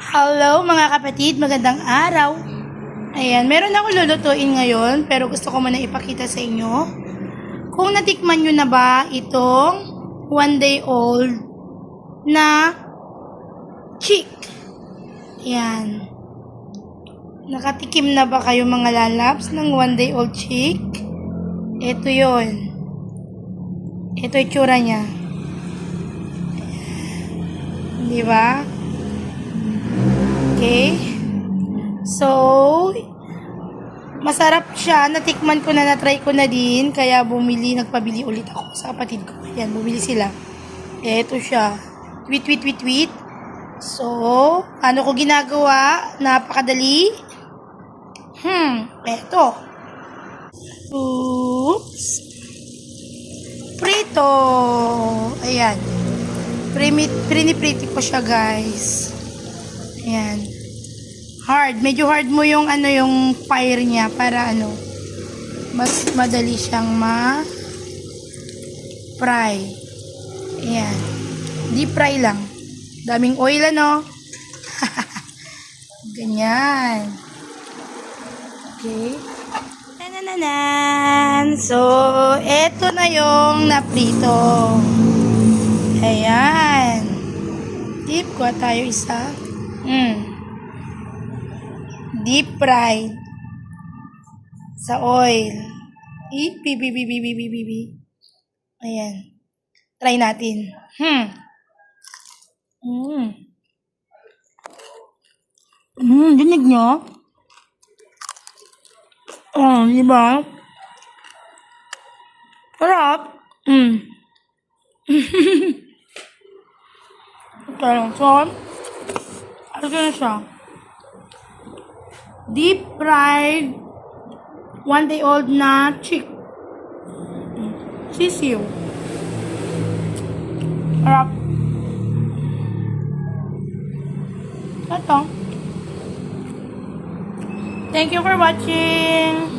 Hello mga kapatid, magandang araw. Ayan, meron ako lulutuin ngayon pero gusto ko muna ipakita sa inyo kung natikman nyo na ba itong 1-day-old na chick. Ayan. Nakatikim na ba kayo mga lalabs ng 1-day-old chick? Ito yon. Ito yung tsura niya. Di ba? Okay. So, masarap siya. Natikman ko na, natry ko na din. Kaya nagpabili ulit ako sa kapatid ko. Ayan, bumili sila. Eto siya. Tweet. So, ano ko ginagawa? Napakadali. Eto. Oops. Prito. Ayan. Pretty po siya, guys. Ayan. Hard. Medyo hard mo yung yung fire niya para mas madali siyang ma-fry. Ayan. Deep fry lang. Daming oil Ganyan. Okay. Nanananan. So, eto na yung naprito. Ayan. Deep. Kuha tayo isa. Deep fried sa oil. Ayan. Try natin. Dinig nyo? Oh, di ba? Sarap. Okay, so, ano na siya? Deep fried 1-day-old na chick. Sisiw. Sarap. Ito. Thank you for watching.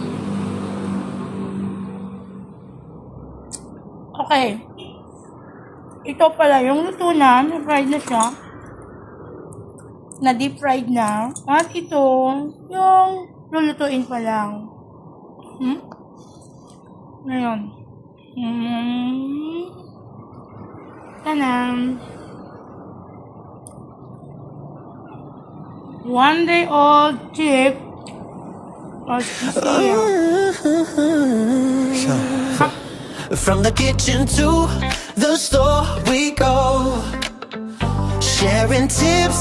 Okay. Ito pala yung luto na. Fried na siya. Na deep fried na. At ito, yung lulutuin pa lang. Ngayon. Tanam. 1-day-old chick. From the kitchen to the store we go, sharing tips